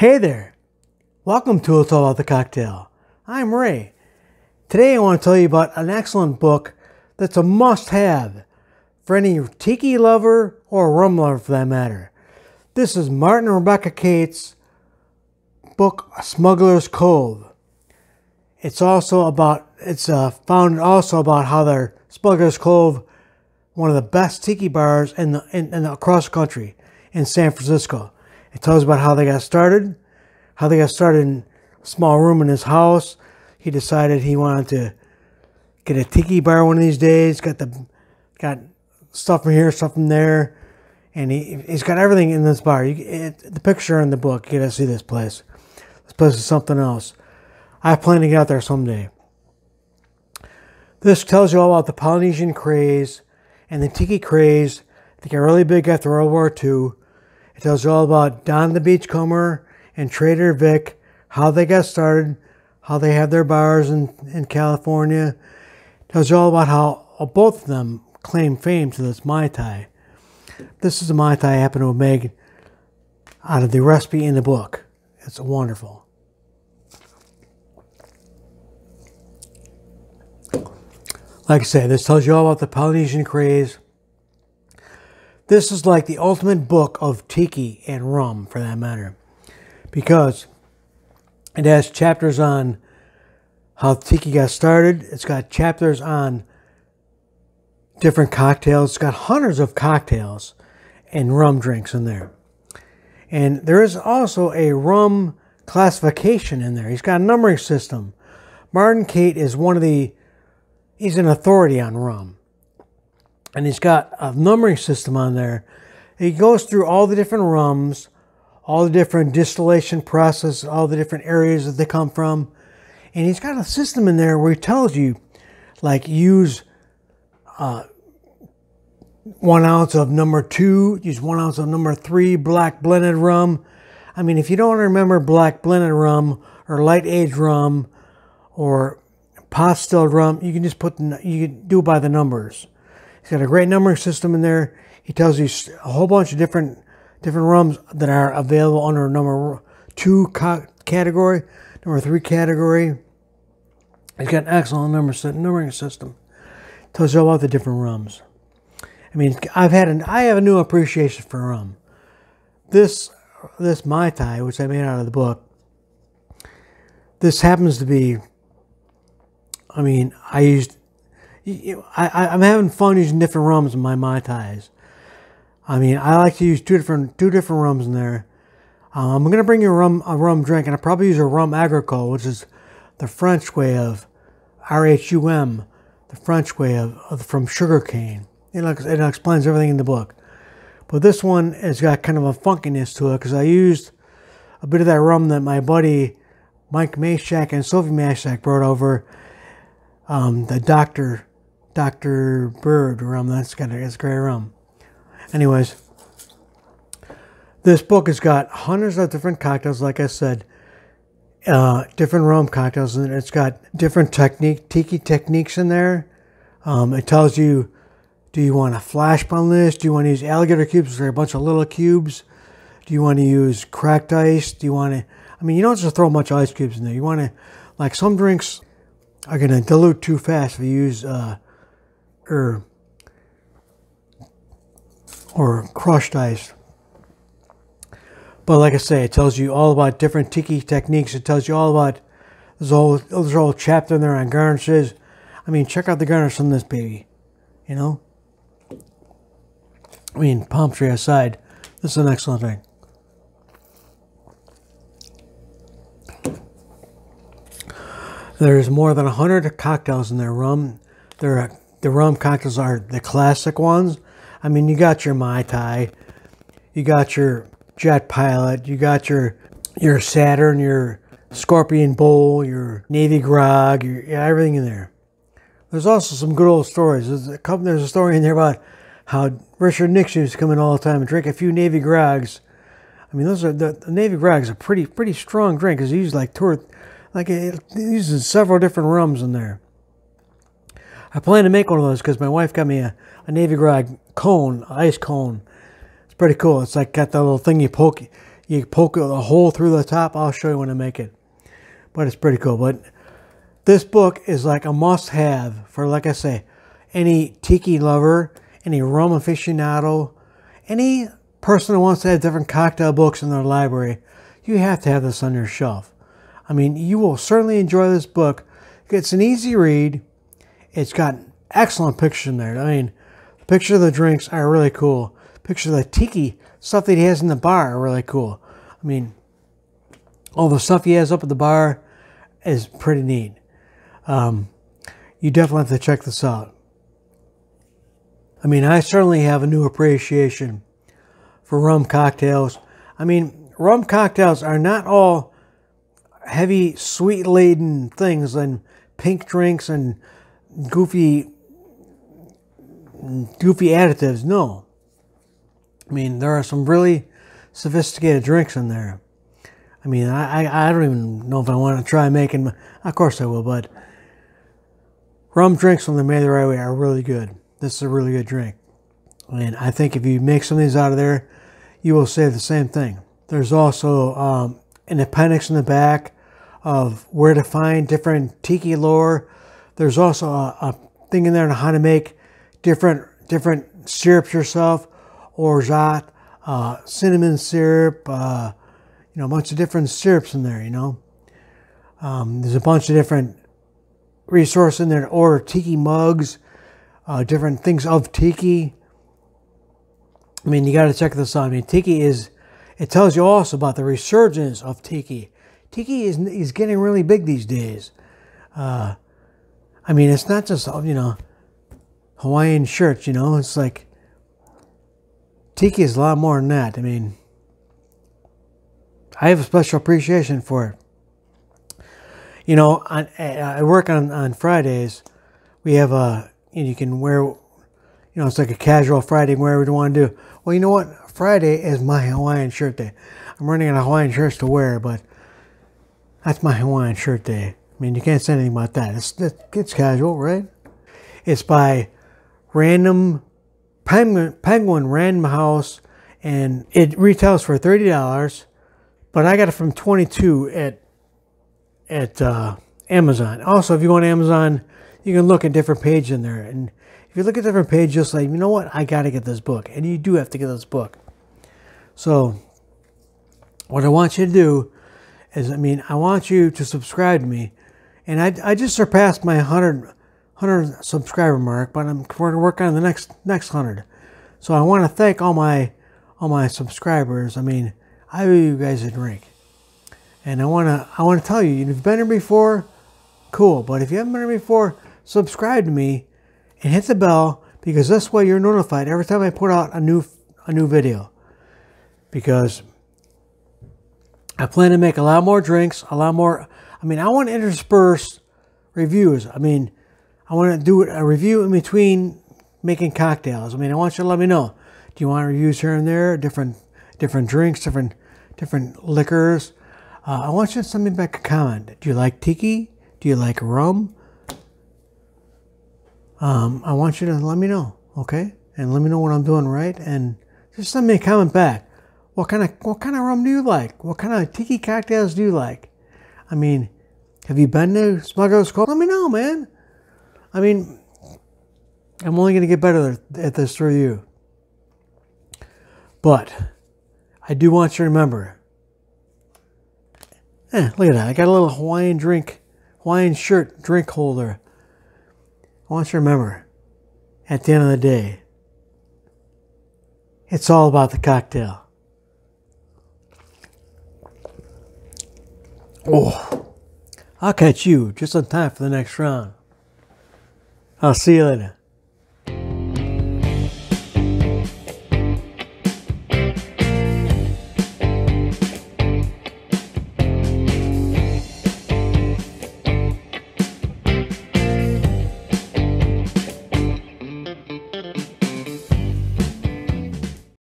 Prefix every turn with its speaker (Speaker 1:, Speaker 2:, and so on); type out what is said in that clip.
Speaker 1: Hey there, welcome to It's All About the Cocktail. I'm Ray. Today I want to tell you about an excellent book that's a must-have for any tiki lover or rum lover for that matter. This is Martin and Rebecca Cates' book, Smuggler's Cove. It's founded also about how they're Smuggler's Cove, one of the best tiki bars across the country in San Francisco. It tells about how they got started in a small room in his house. He decided he wanted to get a tiki bar one of these days. Got stuff from here, stuff from there, and he's got everything in this bar. The picture in the book, you gotta see this place. This place is something else. I plan to get out there someday. This tells you all about the Polynesian craze and the tiki craze that got really big after World War II. It tells you all about Don the Beachcomber and Trader Vic, how they got started, how they have their bars in California. It tells you all about how both of them claim fame to this Mai Tai. This is a Mai Tai I happen to have made out of the recipe in the book. It's wonderful. Like I say, this tells you all about the Polynesian craze. This is like the ultimate book of tiki and rum, for that matter, because it has chapters on how tiki got started. It's got chapters on different cocktails. It's got hundreds of cocktails and rum drinks in there. And there is also a rum classification in there. He's got a numbering system. Martin Cate is he's an authority on rum. And he's got a numbering system on there. He goes through all the different rums, all the different distillation processes, all the different areas that they come from. And he's got a system in there where he tells you, like, use 1 ounce of number 2, use 1 ounce of number 3 black blended rum. I mean, if you don't remember black blended rum or light aged rum or pot stilled rum, you can just you can do it by the numbers. He's got a great numbering system in there. He tells you a whole bunch of different rums that are available under number 2 category, number 3 category. He's got an excellent numbering system. Tells you all about the different rums. I mean, I have a new appreciation for rum. This Mai Tai, which I made out of the book, this happens to be, I mean, I'm having fun using different rums in my Mai Tais. I mean, I like to use two different rums in there. I'm going to bring you a rum drink, and I'll probably use a rum agricole, which is the French way of RHUM, the French way from sugarcane. It explains everything in the book. But this one has got kind of a funkiness to it because I used a bit of that rum that my buddy Mike Mashak and Sophie Mashak brought over, the Dr. Bird rum. It's great rum. Anyways, this book has got hundreds of different cocktails, like I said, different rum cocktails, and it's got different tiki techniques in there. It tells you, do you want to flash bun this? Do you want to use alligator cubes, which are a bunch of little cubes? Do you want to use cracked ice? Do you want to, I mean, you don't just throw a bunch of ice cubes in there. You want to, like, some drinks are going to dilute too fast if you use or crushed ice. But like I say, it tells you all about different tiki techniques. It tells you all about, there's a whole chapter in there on garnishes. I mean, check out the garnish on this baby, you know? I mean, palm tree aside, this is an excellent thing. There's more than 100 cocktails in their rum. The rum cocktails are the classic ones. I mean, you got your Mai Tai, you got your Jet Pilot, you got your Saturn, your Scorpion Bowl, your Navy Grog, everything in there. There's also some good old stories. There's a story in there about how Richard Nixon used to come in all the time and drink a few Navy Grogs. I mean, the Navy Grog is a pretty strong drink because he used it uses several different rums in there. I plan to make one of those because my wife got me a Navy Grog cone, ice cone. It's pretty cool. It's like got that little thing you You poke a hole through the top. I'll show you when I make it. But it's pretty cool. But this book is like a must-have for, like I say, any tiki lover, any rum aficionado, any person who wants to have different cocktail books in their library. You have to have this on your shelf. I mean, you will certainly enjoy this book. It's an easy read. It's got excellent pictures in there. I mean, the pictures of the drinks are really cool. Pictures of the tiki stuff that he has in the bar are really cool. I mean, all the stuff he has up at the bar is pretty neat. You definitely have to check this out. I mean, I certainly have a new appreciation for rum cocktails. I mean, rum cocktails are not all heavy, sweet-laden things and pink drinks and goofy additives. No. I mean, there are some really sophisticated drinks in there. I mean, I don't even know if I want to try making... Of course I will, but rum drinks when they're made the right way are really good. This is a really good drink. And I think if you make some of these out of there, you will say the same thing. There's also an appendix in the back of where to find different tiki lore. There's also a thing in there on how to make different syrups yourself, orgeat, cinnamon syrup, a bunch of different syrups in there, There's a bunch of different resources in there to order tiki mugs, different things of tiki. I mean, you got to check this out. I mean, tiki it tells you also about the resurgence of tiki. Tiki is getting really big these days. I mean, it's not just, Hawaiian shirts, it's like, tiki is a lot more than that. I mean, I have a special appreciation for it. I work on Fridays. We have you can wear, it's like a casual Friday, wherever you want to do. Well, you know what? Friday is my Hawaiian shirt day. I'm running out of Hawaiian shirts to wear, but that's my Hawaiian shirt day. I mean, you can't say anything about that. It's casual, right? It's by Penguin Random House, and it retails for $30. But I got it from $22 at Amazon. Also, if you go on Amazon, you can look at different pages in there. And if you look at different pages, you'll say, you know what? I got to get this book. And you do have to get this book. So what I want you to do is, I want you to subscribe to me. And I just surpassed my 100 subscriber mark, but we're working on the next 100. So I want to thank all my subscribers. I owe you guys a drink. And I want to tell you, if you've been here before, cool. But if you haven't been here before, subscribe to me and hit the bell, because this way you're notified every time I put out a new video. Because I plan to make a lot more drinks, a lot more. I want to intersperse reviews. I want to do a review in between making cocktails. I want you to let me know. Do you want reviews here and there? Different drinks, different liquors. I want you to send me back a comment. Do you like tiki? Do you like rum? I want you to let me know, okay? And let me know what I'm doing right, and just send me a comment back. What kind of rum do you like? What kind of tiki cocktails do you like? Have you been to Smuggler's Cove? Let me know, man. I'm only going to get better at this through you. But I do want you to remember. Look at that. I got a little Hawaiian shirt drink holder. I want you to remember, at the end of the day, it's all about the cocktail. Oh, I'll catch you just in time for the next round. I'll see you later.